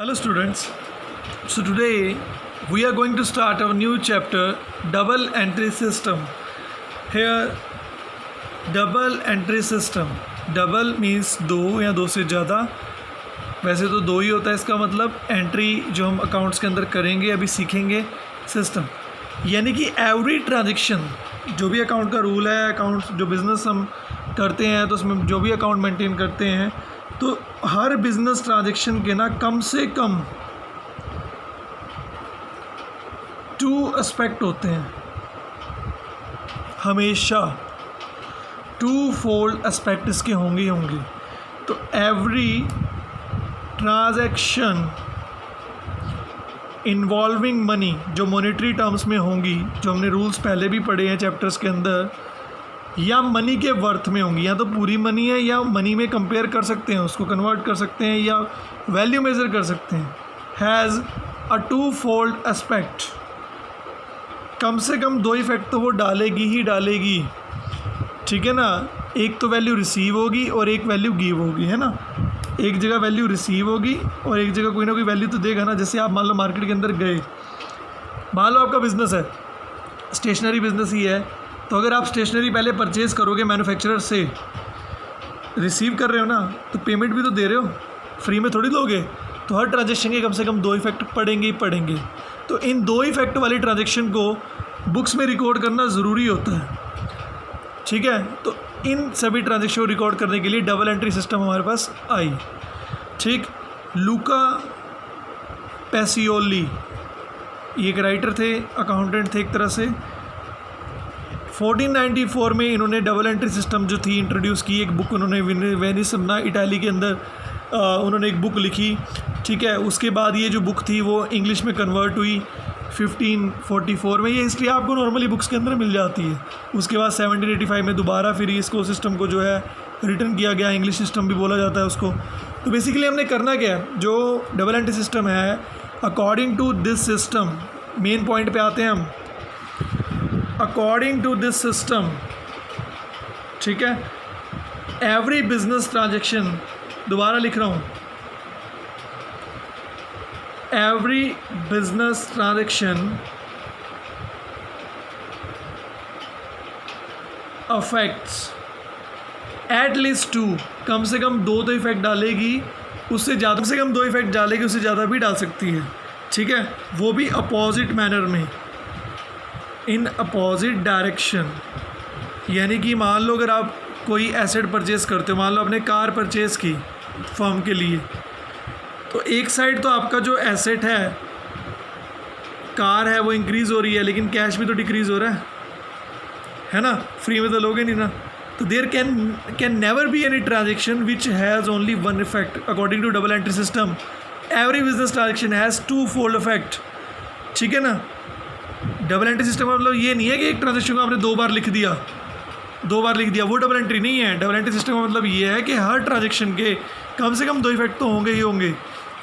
Hello students. So today we are going to start our new chapter, double entry system. Here double entry system. Double means दो या दो से ज़्यादा. वैसे तो दो ही होता है इसका मतलब. एंट्री जो हम अकाउंट्स के अंदर करेंगे अभी सीखेंगे. सिस्टम यानी कि एवरी ट्रांजेक्शन, जो भी अकाउंट का रूल है, अकाउंट जो बिज़नेस हम करते हैं तो उसमें जो भी अकाउंट मेंटेन करते हैं तो हर बिजनेस ट्रांजेक्शन के ना कम से कम 2 एस्पेक्ट होते हैं. हमेशा 2 फोल्ड एस्पेक्ट इसके होंगे ही होंगे. तो एवरी ट्रांजैक्शन इन्वॉल्विंग मनी, जो मॉनेटरी टर्म्स में होंगी, जो हमने रूल्स पहले भी पढ़े हैं चैप्टर्स के अंदर, या मनी के वर्थ में होंगी. या तो पूरी मनी है या मनी में कंपेयर कर सकते हैं, उसको कन्वर्ट कर सकते हैं या वैल्यू मेज़र कर सकते हैं. Has a 2 fold aspect. कम से कम 2 इफेक्ट तो वो डालेगी ही डालेगी. ठीक है ना. एक तो वैल्यू रिसीव होगी और एक वैल्यू गिव होगी, है ना. एक जगह वैल्यू रिसीव होगी और एक जगह कोई ना कोई वैल्यू तो देगा ना. जैसे आप मान लो मार्केट के अंदर गए, मान लो आपका बिज़नेस है, स्टेशनरी बिज़नेस ही है, तो अगर आप स्टेशनरी पहले परचेज़ करोगे मैन्युफैक्चरर से, रिसीव कर रहे हो ना, तो पेमेंट भी तो दे रहे हो, फ्री में थोड़ी दोगे. तो हर ट्रांजेक्शन के कम से कम 2 इफेक्ट पड़ेंगे ही पड़ेंगे. तो इन 2 इफेक्ट वाली ट्रांजेक्शन को बुक्स में रिकॉर्ड करना ज़रूरी होता है. ठीक है. तो इन सभी ट्रांजेक्शन को रिकॉर्ड करने के लिए डबल एंट्री सिस्टम हमारे पास आई. ठीक. लूका पैसियोली, ये एक राइटर थे, अकाउंटेंट थे एक तरह से. 1494 में इन्होंने डबल एंट्री सिस्टम जो थी इंट्रोड्यूस की. एक बुक उन्होंने वेनिस अपना इटाली के अंदर उन्होंने एक बुक लिखी. ठीक है. उसके बाद ये जो बुक थी वो इंग्लिश में कन्वर्ट हुई 1544 में. ये हिस्ट्री आपको नॉर्मली बुक्स के अंदर मिल जाती है. उसके बाद 1785 में दोबारा फिर इसको सिस्टम को जो है रिटर्न किया गया. इंग्लिश सिस्टम भी बोला जाता है उसको. तो बेसिकली हमने करना क्या है, जो डबल एंट्री सिस्टम है, according to this system, main point पे आते हैं हम. अकॉर्डिंग टू दिस सिस्टम, ठीक है, एवरी बिजनेस ट्रांजेक्शन, दोबारा लिख रहा हूँ, every business transaction affects at least 2, कम से कम 2 तो इफेक्ट डालेगी, उससे ज़्यादा, कम से कम 2 इफेक्ट डालेगी, उससे ज़्यादा भी डाल सकती है. ठीक है. वो भी अपोजिट मैनर में, इन अपोजिट डायरेक्शन. यानी कि मान लो अगर आप कोई एसेट परचेज़ करते हो, मान लो आपने कार परचेज़ की फर्म के लिए, तो एक साइड तो आपका जो एसेट है, कार है, वो इंक्रीज़ हो रही है, लेकिन कैश भी तो डिक्रीज़ हो रहा है ना. फ्री में तो लोगे नहीं ना. तो there can never be any transaction which has only 1 effect. According to double entry system every business transaction has 2 fold effect. ठीक है ना. डबल एंट्री सिस्टम का मतलब ये नहीं है कि एक ट्रांजेक्शन को आपने 2 बार लिख दिया, वो डबल एंट्री नहीं है. डबल एंट्री सिस्टम का मतलब ये है कि हर ट्रांजेक्शन के कम से कम 2 इफेक्ट तो होंगे ही होंगे.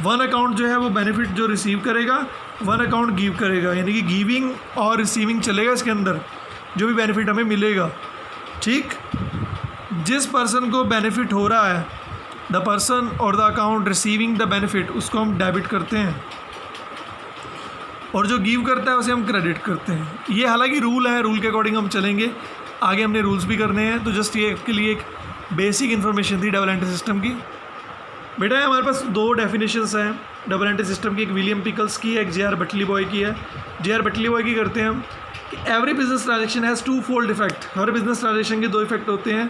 1 अकाउंट जो है वो बेनिफिट जो रिसीव करेगा, 1 अकाउंट गिव करेगा. यानी कि गिविंग और रिसीविंग चलेगा इसके अंदर, जो भी बेनिफिट हमें मिलेगा. ठीक. जिस पर्सन को बेनिफिट हो रहा है, द पर्सन और the account receiving the benefit, उसको हम डेबिट करते हैं, और जो गिव करता है उसे हम क्रेडिट करते हैं. ये हालांकि रूल है, रूल के अकॉर्डिंग हम चलेंगे. आगे हमने रूल्स भी करने हैं. तो जस्ट ये के लिए एक बेसिक इन्फॉर्मेशन थी डबल एंट्री सिस्टम की. बेटा हमारे पास 2 डेफिनेशंस हैं डबल एंट्री सिस्टम की. एक विलियम पिकल्स की है, एक जे.आर. बटली बॉय की है. जे.आर. बटली बॉय की करते हैं हम कि every business transaction has 2 fold effect. Her business transaction के 2 इफेक्ट होते हैं,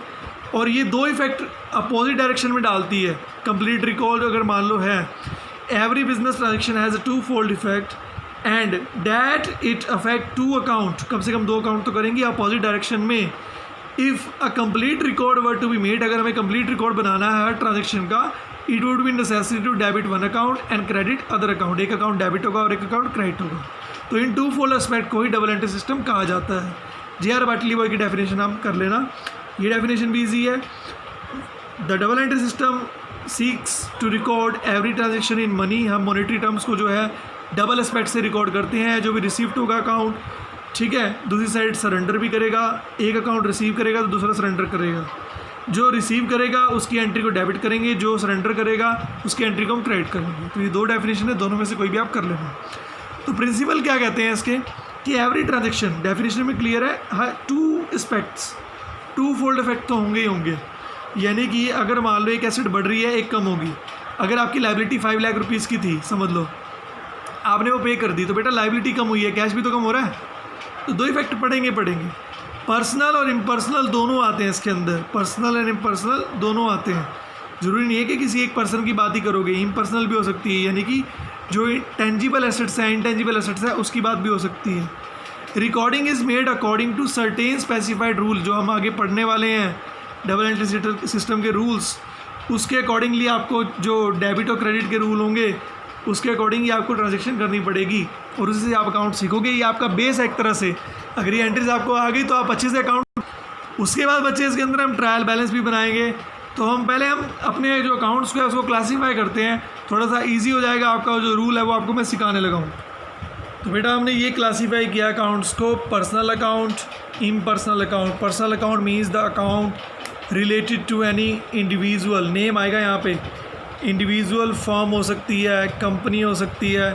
और ये 2 इफेक्ट अपोजिट डायरेक्शन में डालती है. कंप्लीट रिकॉल अगर मान लो है, every business transaction has a 2 fold effect and that it affect 2 account, कम से कम 2 अकाउंट तो करेंगे अपोजिट डायरेक्शन में. If a complete record were to be made, अगर हमें कंप्लीट रिकॉर्ड बनाना है हर ट्रांजेक्शन का, it would be necessary to debit 1 account and credit other account. एक अकाउंट डेबिट होगा और एक अकाउंट क्रेडिट होगा. तो इन 2 फोल्ड एस्पेक्ट को ही डबल एंट्री सिस्टम कहा जाता है. जे.आर. बटली बॉय की डेफिनेशन आप कर लेना, ये डेफिनेशन भी ईजी है. The double entry system seeks to record every transaction in money. हम मॉनेटरी टर्म्स को जो है डबल एस्पेक्ट से रिकॉर्ड करते हैं. जो भी रिसीव्ड होगा अकाउंट, ठीक है, दूसरी साइड सरेंडर भी करेगा. एक अकाउंट रिसीव करेगा तो दूसरा सरेंडर करेगा. जो रिसीव करेगा उसकी एंट्री को डेबिट करेंगे, जो सरेंडर करेगा उसकी एंट्री को हम क्रेडिट करेंगे। तो ये दो डेफिनेशन है, दोनों में से कोई भी आप कर लेना। तो प्रिंसिपल क्या कहते हैं इसके कि एवरी ट्रांजेक्शन, डेफिनेशन में क्लियर है, two aspects, two fold effect तो होंगे ही होंगे। यानी कि अगर मान लो एक एसेट बढ़ रही है एक कम होगी। अगर आपकी लाइबिलिटी 5 लाख रुपीज़ की थी समझ लो, आपने वो पे कर दी, तो बेटा लाइबिलिटी कम हुई है, कैश भी तो कम हो रहा है, तो दो इफेक्ट पड़ेंगे। पर्सनल और इम्पर्सनल दोनों आते हैं इसके अंदर, पर्सनल एंड इम्पर्सनल दोनों आते हैं। ज़रूरी नहीं है कि किसी एक पर्सन की बात ही करोगे, इम्पर्सनल भी हो सकती है, यानी कि जो टेंजिबल एसेट्स हैं, इंटेंजिबल एसेट्स है, उसकी बात भी हो सकती है। Recording is made according to certain specified rule, जो हम आगे पढ़ने वाले हैं डबल एंट्री सिस्टम के रूल्स, उसके अकॉर्डिंगली आपको जो डेबिट और क्रेडिट के रूल होंगे उसके अकॉर्डिंग ही आपको ट्रांजैक्शन करनी पड़ेगी और उसी से आप अकाउंट सीखोगे। ये आपका बेस है एक तरह से। अगर ये एंट्रीज आपको आ गई तो आप अच्छे से अकाउंट, उसके बाद बच्चे इसके अंदर हम ट्रायल बैलेंस भी बनाएंगे। तो हम पहले हम अपने जो अकाउंट्स को है उसको क्लासीफाई करते हैं, थोड़ा सा ईजी हो जाएगा। आपका जो रूल है वो आपको मैं सिखाने लगा हूँ। तो बेटा हमने ये क्लासीफाई किया अकाउंट्स को, personal account, impersonal account. Personal account means the account related to any individual, name आएगा यहाँ पे, इंडिविजुअल फर्म हो सकती है, कंपनी हो सकती है,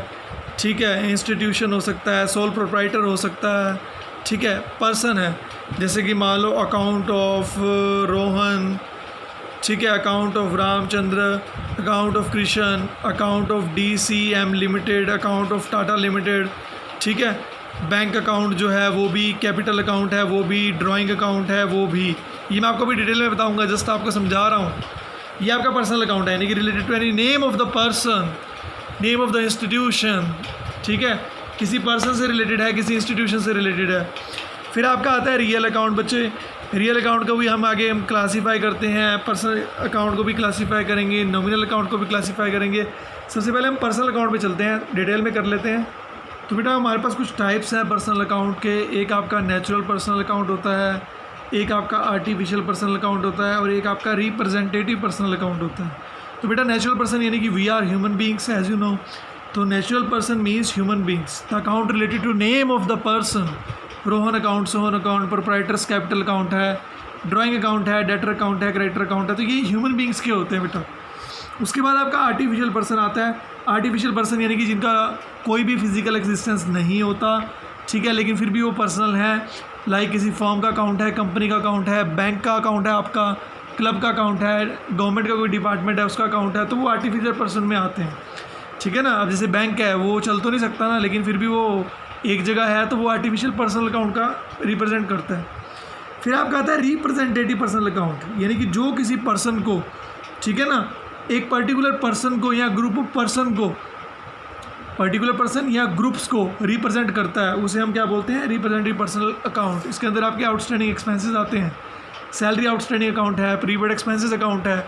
ठीक है, इंस्टीट्यूशन हो सकता है, सोल प्रोप्राइटर हो सकता है, ठीक है, पर्सन है, जैसे कि मान लो अकाउंट ऑफ रोहन, ठीक है, account of Ramchandra, account of Krishna, account of DCM limited, account of Tata limited, ठीक है। बैंक अकाउंट जो है वो भी कैपिटल अकाउंट है, वो भी ड्राइंग अकाउंट है, वो भी, ये मैं आपको भी डिटेल में बताऊंगा, जस्ट आपको समझा रहा हूँ। ये आपका पर्सनल अकाउंट है, यानी कि related to any name of the person, name of the institution, ठीक है, किसी पर्सन से रिलेटेड है, किसी इंस्टीट्यूशन से रिलेटेड है। फिर आपका आता है रियल अकाउंट। बच्चे रियल अकाउंट को भी हम आगे हम क्लासीफाई करते हैं, पर्सनल अकाउंट को भी क्लासीफाई करेंगे, नॉमिनल अकाउंट को भी क्लासीफाई करेंगे। सबसे पहले हम पर्सनल अकाउंट पे चलते हैं, डिटेल में कर लेते हैं। तो बेटा हमारे पास कुछ टाइप्स हैं पर्सनल अकाउंट के। एक आपका नेचुरल पर्सनल अकाउंट होता है, एक आपका आर्टिफिशियल पर्सनल अकाउंट होता है और एक आपका रिप्रेजेंटेटिव पर्सनल अकाउंट होता है। तो बेटा नेचुरल पर्सन यानी कि we are human beings as you know. तो natural person means human beings. The account related to name of the person, Rohan account, Sohan account, proprietor's capital account है, ड्राइंग अकाउंट है, debtor account है, creditor account है। तो ये human beings के होते हैं बेटा। उसके बाद आपका आर्टिफिशियल पर्सन आता है। आर्टिफिशियल पर्सन यानी कि जिनका कोई भी फिजिकल एग्जिस्टेंस नहीं होता, ठीक है, लेकिन फिर भी वो पर्सनल है। लाइक किसी फर्म का अकाउंट है, कंपनी का अकाउंट है, बैंक का अकाउंट है, आपका क्लब का अकाउंट है, गवर्नमेंट का कोई डिपार्टमेंट है उसका अकाउंट है, तो वो आर्टिफिशियल पर्सन में आते हैं, ठीक है ना। अब जैसे बैंक है वो चल तो नहीं सकता ना, लेकिन फिर भी वो एक जगह है तो वो आर्टिफिशियल पर्सनल अकाउंट का रिप्रेजेंट करता है। फिर आपका आता है रिप्रेजेंटेटिव पर्सनल अकाउंट, यानी कि जो किसी पर्सन को, ठीक है ना, एक पर्टिकुलर पर्सन को या ग्रुप ऑफ पर्सन को, पर्टिकुलर पर्सन या ग्रुप्स को रिप्रेजेंट करता है, उसे हम क्या बोलते हैं, रिप्रेजेंटेटिव पर्सनल अकाउंट। इसके अंदर आपके आउटस्टैंडिंग एक्सपेंसेस आते हैं, सैलरी आउटस्टैंडिंग अकाउंट है, प्रीपेड एक्सपेंसेस अकाउंट है,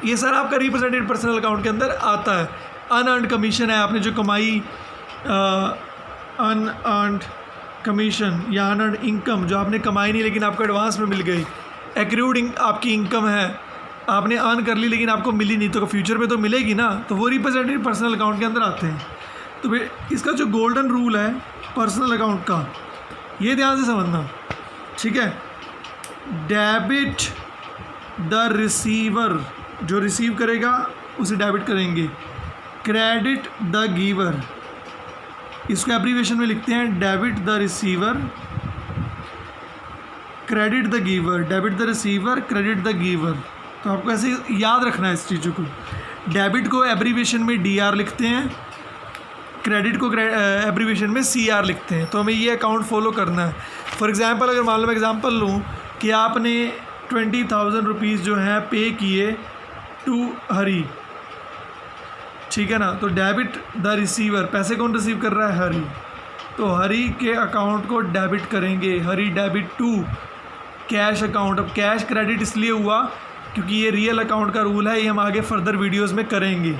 ये सारा आपका रिप्रेजेंटेटिव पर्सनल अकाउंट के अंदर आता है। अनअर्न्ड कमीशन है, आपने जो कमाई, अनअर्न्ड कमीशन या अनअर्न्ड इनकम, जो आपने कमाई नहीं लेकिन आपको एडवांस में मिल गई। एक्रूड आपकी इनकम है, आपने अर्न कर ली लेकिन आपको मिली नहीं, तो फ्यूचर में तो मिलेगी ना, तो वो रिप्रेजेंटेटिव पर्सनल अकाउंट के अंदर आते हैं। तो इसका जो गोल्डन रूल है पर्सनल अकाउंट का, ये ध्यान से समझना, ठीक है। डेबिट द रिसीवर, जो रिसीव करेगा उसे डेबिट करेंगे। क्रेडिट द गिवर, इसको एब्रीविएशन में लिखते हैं debit the receiver, credit the giver, debit the receiver, credit the giver. तो आपको ऐसे याद रखना है इस चीज़ों को। डेबिट को एब्रीविएशन में DR लिखते हैं, क्रेडिट को एब्रीविएशन में CR लिखते हैं। तो हमें ये अकाउंट फॉलो करना है। फॉर एग्जांपल अगर मान लो मैं एग्जांपल लूँ कि आपने 20,000 रुपीज़ जो है पे किए टू हरी, ठीक है ना, तो डेबिट द रिसीवर, पैसे कौन रिसीव कर रहा है, हरी, तो हरी के अकाउंट को डेबिट करेंगे। हरी डेबिट टू कैश अकाउंट। अब कैश क्रेडिट इसलिए हुआ क्योंकि ये रियल अकाउंट का रूल है, ये हम आगे फर्दर वीडियोस में करेंगे,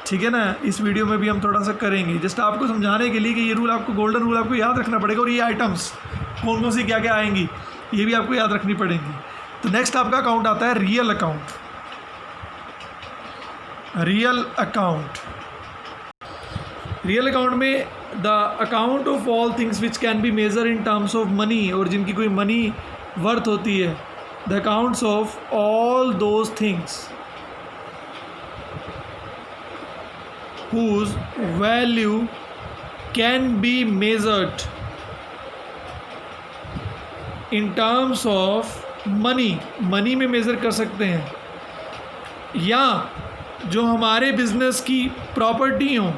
ठीक है ना। इस वीडियो में भी हम थोड़ा सा करेंगे जस्ट आपको समझाने के लिए कि ये रूल आपको, गोल्डन रूल आपको याद रखना पड़ेगा, और ये आइटम्स कौन कौन सी क्या क्या आएंगी ये भी आपको याद रखनी पड़ेंगी। तो नेक्स्ट आपका अकाउंट आता है real account. Real account, real account में the account of all things which can be measure in terms of money, और जिनकी कोई मनी वर्थ होती है, the accounts of all those things whose value can be measured in terms of money में measure कर सकते हैं, या जो हमारे बिज़नेस की प्रॉपर्टी हो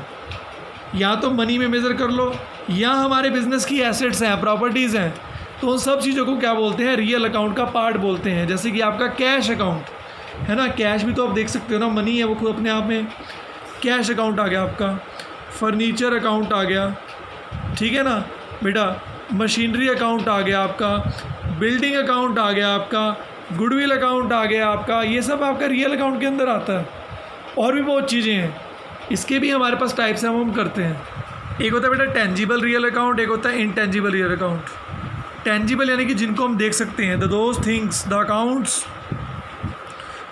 या तो मनी में मेज़र कर लो, या हमारे बिज़नेस की एसेट्स हैं, प्रॉपर्टीज़ हैं, तो उन सब चीज़ों को क्या बोलते हैं, रियल अकाउंट का पार्ट बोलते हैं। जैसे कि आपका कैश अकाउंट है ना, कैश भी तो आप देख सकते हो ना, मनी है वो खुद अपने आप में। कैश अकाउंट आ गया आपका, फर्नीचर अकाउंट आ गया, ठीक है ना बेटा, मशीनरी अकाउंट आ गया आपका, बिल्डिंग अकाउंट आ गया आपका, गुडविल अकाउंट आ गया आपका, ये सब आपका रियल अकाउंट के अंदर आता है। और भी बहुत चीज़ें हैं, इसके भी हमारे पास टाइप्स हैं, हम करते हैं। एक होता है बेटा टेंजिबल रियल अकाउंट, एक होता है इनटेंजिबल रियल अकाउंट। टेंजिबल यानी कि जिनको हम देख सकते हैं, the those things, the accounts,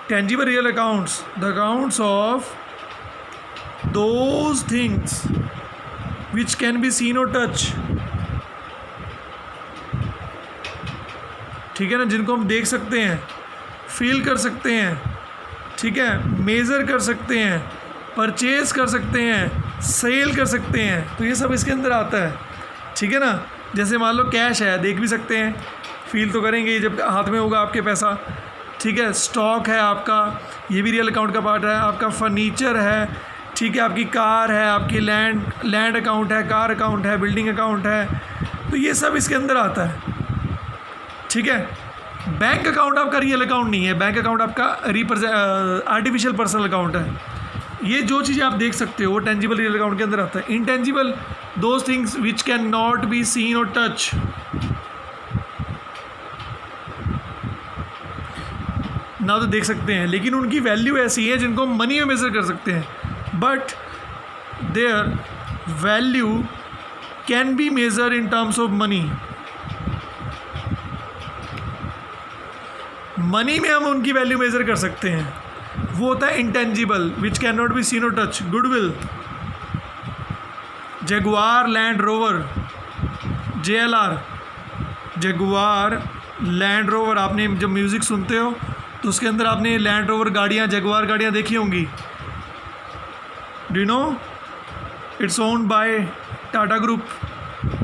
tangible real accounts, the accounts of those things which can be seen or touch, ठीक है ना, जिनको हम देख सकते हैं, फील कर सकते हैं, ठीक है, मेज़र कर सकते हैं, परचेज कर सकते हैं, सेल कर सकते हैं, तो ये सब इसके अंदर आता है, ठीक है ना। जैसे मान लो कैश है, देख भी सकते हैं, फील तो करेंगे जब हाथ में होगा आपके पैसा, ठीक है। स्टॉक है आपका, ये भी रियल अकाउंट का पार्ट है। आपका फर्नीचर है, ठीक है, आपकी कार है, आपकी लैंड अकाउंट है, कार अकाउंट है, बिल्डिंग अकाउंट है, तो ये सब इसके अंदर आता है, ठीक है। बैंक अकाउंट आपका रियल अकाउंट नहीं है, बैंक अकाउंट आपका आर्टिफिशियल पर्सनल अकाउंट है। ये जो चीज़ें आप देख सकते हो वो टेंजिबल रियल अकाउंट के अंदर आता है। Intangible, those things which can not be seen और टच, ना तो देख सकते हैं, लेकिन उनकी वैल्यू ऐसी है जिनको हम मनी में मेज़र कर सकते हैं, but their value can be measure in terms of money. Money में हम उनकी वैल्यू मेज़र कर सकते हैं, वो होता है intangible, which can not be seen और touch. Goodwill, Jaguar Land Rover, JLR, Jaguar Land Rover, आपने जब म्यूज़िक सुनते हो तो उसके अंदर आपने लैंड रोवर गाड़ियाँ, जगुआर गाड़ियाँ देखी होंगी। Do you know it's owned by Tata group.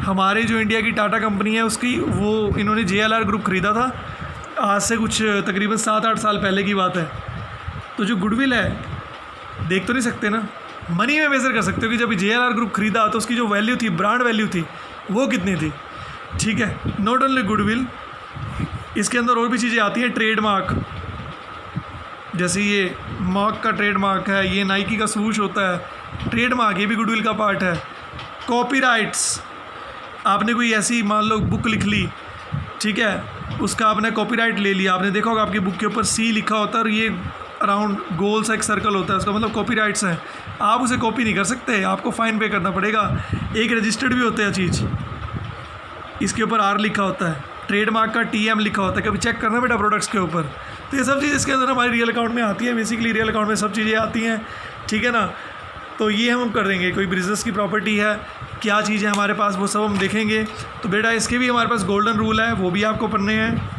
हमारे जो इंडिया की टाटा कंपनी है उसकी, वो इन्होंने JLR ग्रुप ख़रीदा था, आज से कुछ तकरीबन 7-8 साल पहले की बात है। तो जो गुडविल है, देख तो नहीं सकते ना, मनी में मेज़र कर सकते हो कि जब JLR ग्रुप ख़रीदा तो उसकी जो वैल्यू थी, ब्रांड वैल्यू थी, वो कितनी थी, ठीक है। नॉट ओनली गुडविल, इसके अंदर और भी चीज़ें आती हैं। ट्रेडमार्क, जैसे ये मार्क का ट्रेडमार्क है, ये नाइकी का स्वूश होता है, ट्रेडमार्क, ये भी गुडविल का पार्ट है। कॉपीराइट्स, आपने कोई ऐसी मान लो बुक लिख ली, ठीक है, उसका आपने कॉपीराइट ले लिया, आपने देखा होगा आपकी बुक के ऊपर C लिखा होता है और ये अराउंड गोल सा एक सर्कल होता है, उसका मतलब कॉपीराइट्स हैं। आप उसे कॉपी नहीं कर सकते, आपको फ़ाइन पे करना पड़ेगा। एक रजिस्टर्ड भी होता है चीज़, इसके ऊपर R लिखा होता है, ट्रेडमार्क का TM लिखा होता है, कभी चेक करना बेटा प्रोडक्ट्स के ऊपर। तो ये सब चीज़ इसके अंदर हमारे रियल अकाउंट में आती है, बेसिकली रियल अकाउंट में सब चीज़ें आती हैं, ठीक है ना। तो ये हम कर देंगे, कोई बिजनेस की प्रॉपर्टी है, क्या चीज़ है हमारे पास, वो सब हम देखेंगे। तो बेटा इसके भी हमारे पास गोल्डन रूल है, वो भी आपको पढ़ने हैं।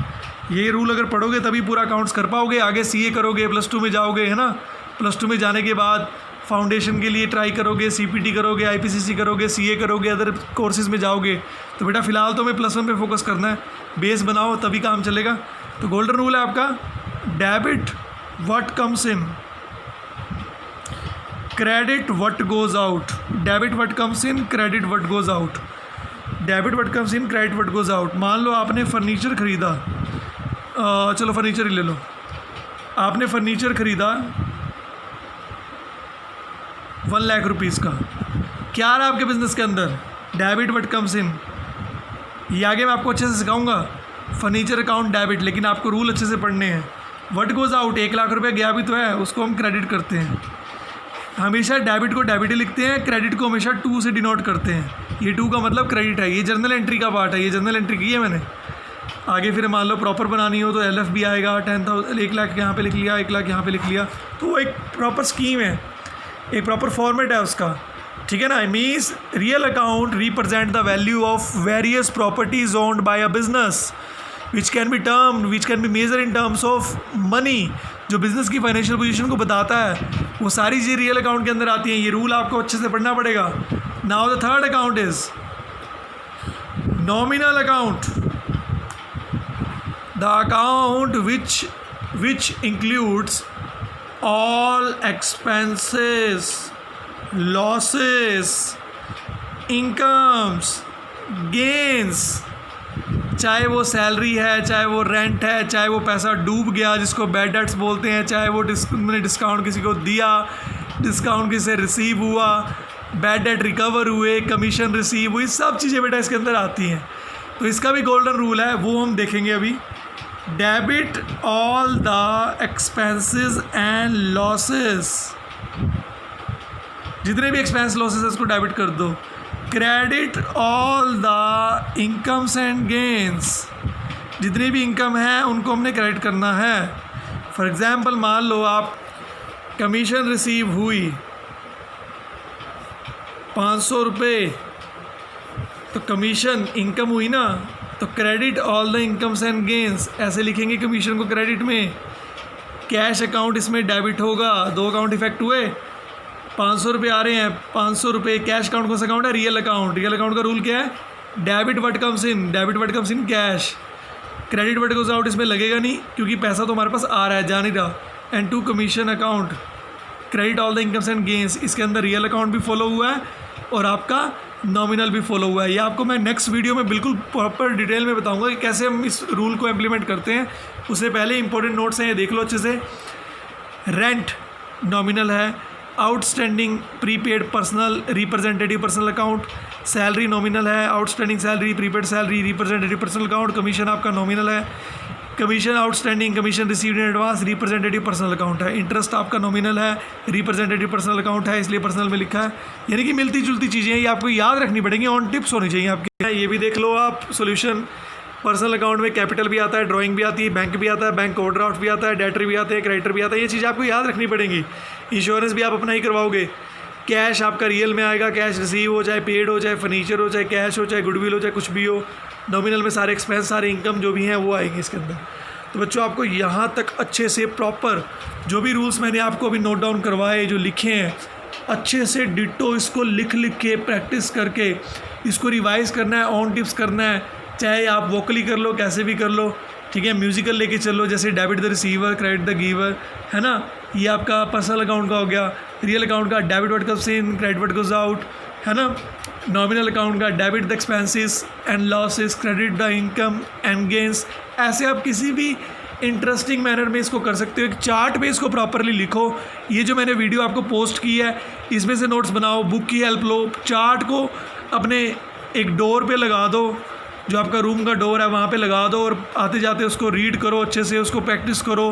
ये रूल अगर पढ़ोगे तभी पूरा अकाउंट्स कर पाओगे, आगे CA करोगे, +2 में जाओगे, है ना। +2 में जाने के बाद फाउंडेशन के लिए ट्राई करोगे, CPT करोगे, IPCC करोगे, CA करोगे, अदर कोर्सेज़ में जाओगे। तो बेटा फ़िलहाल तो हमें +1 पे फोकस करना है, बेस बनाओ तभी काम चलेगा। तो गोल्डन रूल है आपका, debit what comes in, credit what goes out. Debit what comes in, credit what goes out. Debit what comes in, credit what goes out. मान लो आपने फर्नीचर ख़रीदा, चलो फर्नीचर ही ले लो, आपने फर्नीचर ख़रीदा 1 लाख रुपीज़ का, क्या रहा आपके बिज़नेस के अंदर, डेबिट व्हाट कम्स इन। ये आगे मैं आपको अच्छे से सिखाऊंगा, फर्नीचर अकाउंट डेबिट, लेकिन आपको रूल अच्छे से पढ़ने हैं। व्हाट गोज़ आउट, 1 लाख रुपये गया भी तो है, उसको हम क्रेडिट करते हैं। हमेशा डेबिट को डेबिट ही लिखते हैं, क्रेडिट को हमेशा 2 से डिनोट करते हैं। ये 2 का मतलब क्रेडिट है, ये जर्नल एंट्री का पार्ट है, ये जर्नल एंट्री की है मैंने। आगे फिर मान लो प्रॉपर बनानी हो तो LF भी आएगा, 10,000, 1 लाख यहाँ पे लिख लिया, 1 लाख यहाँ पे लिख लिया, तो वो एक प्रॉपर स्कीम है, एक प्रॉपर फॉर्मेट है उसका, ठीक है ना। Means real account represent the value of various properties owned by a business. Which can be measure in terms of money, जो बिजनेस की फाइनेंशियल पोजीशन को बताता है, वो सारी चीज़ें रियल अकाउंट के अंदर आती हैं। ये रूल आपको अच्छे से पढ़ना पड़ेगा। Now the third account is nominal account, the account which includes all expenses, losses, incomes, gains, चाहे वो सैलरी है, चाहे वो रेंट है, चाहे वो पैसा डूब गया जिसको बैड डेट्स बोलते हैं, चाहे वो मैंने डिस्काउंट किसी को दिया, डिस्काउंट किसी से रिसीव हुआ, बैड डेट रिकवर हुए, कमीशन रिसीव हुई, सब चीज़ें बेटा इसके अंदर आती हैं। तो इसका भी गोल्डन रूल है, वो हम देखेंगे अभी। Debit all the expenses and losses, जितने भी एक्सपेंस लॉसेस है उसको डेबिट कर दो। Credit all the incomes and gains, जितनी भी इनकम है उनको हमने क्रेडिट करना है। फॉर एग्जांपल मान लो आप कमीशन रिसीव हुई 500 रुपये, तो कमीशन इनकम हुई ना, तो credit all the incomes and gains ऐसे लिखेंगे कमीशन को क्रेडिट में। कैश अकाउंट इसमें डेबिट होगा, दो अकाउंट इफेक्ट हुए, 500 रुपये आ रहे हैं, 500 रुपये कैश अकाउंट कौन सा अकाउंट है? Real account. रियल अकाउंट का रूल क्या है? Debit what comes in cash, credit what goes out इसमें लगेगा नहीं क्योंकि पैसा तो हमारे पास आ रहा है, जा नहीं रहा। And to commission account, credit all the incomes and gains, इसके अंदर रियल अकाउंट भी फॉलो हुआ है और आपका नॉमिनल भी फॉलो हुआ है। ये आपको मैं नेक्स्ट वीडियो में बिल्कुल प्रॉपर डिटेल में बताऊंगा कि कैसे हम इस रूल को इम्प्लीमेंट करते हैं। उससे पहले इंपॉर्टेंट नोट्स हैं, ये देख लो अच्छे से। रेंट नॉमिनल है, outstanding prepaid personal representative personal account, salary nominal है, outstanding salary prepaid salary representative personal account, commission आपका नॉमिनल है, commission outstanding commission received in advance representative personal account है, इंटरेस्ट आपका नॉमिनल है, रिप्रेजेंटेटिव पर्सनल अकाउंट है इसलिए personal में लिखा है। यानी कि मिलती जुलती चीज़ें ये आपको याद रखनी पड़ेंगी, ऑन टिप्स होनी चाहिए आपकी। ये भी देख लो आप सोल्यूशन। पर्सनल अकाउंट में कैपिटल भी आता है, ड्राइंग भी आती है, बैंक भी आता है, बैंक ओवरड्राफ्ट भी आता है, डेटर भी आता है, क्रेडिटर भी आता है, ये चीज़ आपको याद रखनी पड़ेंगी। इंश्योरेंस भी आप अपना ही करवाओगे। कैश आपका रियल में आएगा, कैश रिसीव हो, चाहे पेड हो, चाहे फर्नीचर हो, चाहे कैश हो, चाहे गुडविल हो, चाहे कुछ भी हो। नॉमिनल में सारे एक्सपेंस, सारे इनकम जो भी हैं वो आएंगे इसके अंदर। तो बच्चों आपको यहाँ तक अच्छे से प्रॉपर जो भी रूल्स मैंने आपको अभी नोट डाउन करवाए, जो लिखे हैं, अच्छे से डिट्टो इसको लिख के प्रैक्टिस करके इसको रिवाइज़ करना है, ऑन टिप्स करना है। चाहे आप वोकली कर लो, कैसे भी कर लो, ठीक है। म्यूजिकल लेके चलो, जैसे debit the receiver, credit the giver, है ना। ये आपका पर्सनल अकाउंट का हो गया। रियल अकाउंट का debit what comes in, credit what goes out, है ना। नॉमिनल अकाउंट का debit the expenses and losses, credit the income and gains. ऐसे आप किसी भी इंटरेस्टिंग मैनर में इसको कर सकते हो। एक चार्ट पे इसको प्रॉपरली लिखो। ये जो मैंने वीडियो आपको पोस्ट की है इसमें से नोट्स बनाओ, बुक की हेल्प लो, चार्ट को अपने एक डोर पे लगा दो, जो आपका रूम का डोर है वहाँ पे लगा दो, और आते जाते उसको रीड करो, अच्छे से उसको प्रैक्टिस करो,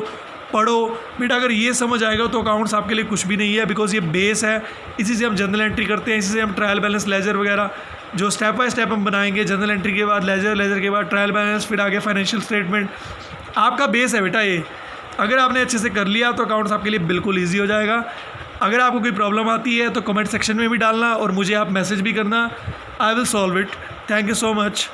पढ़ो। बेटा अगर ये समझ आएगा तो अकाउंट्स आपके लिए कुछ भी नहीं है, बिकॉज ये बेस है। इसी से हम जनरल एंट्री करते हैं, इसी से हम ट्रायल बैलेंस, लेजर वगैरह जो स्टेप बाय स्टेप हम बनाएंगे। जनरल एंट्री के बाद लेजर, लेजर के बाद ट्रायल बैलेंस, फिर आगे फाइनेंशियल स्टेटमेंट। आपका बेस है बेटा ये। अगर आपने अच्छे से कर लिया तो अकाउंट्स आपके लिए बिल्कुल ईजी हो जाएगा। अगर आपको कोई प्रॉब्लम आती है तो कमेंट सेक्शन में भी डालना और मुझे आप मैसेज भी करना। I will solve it. Thank you so much.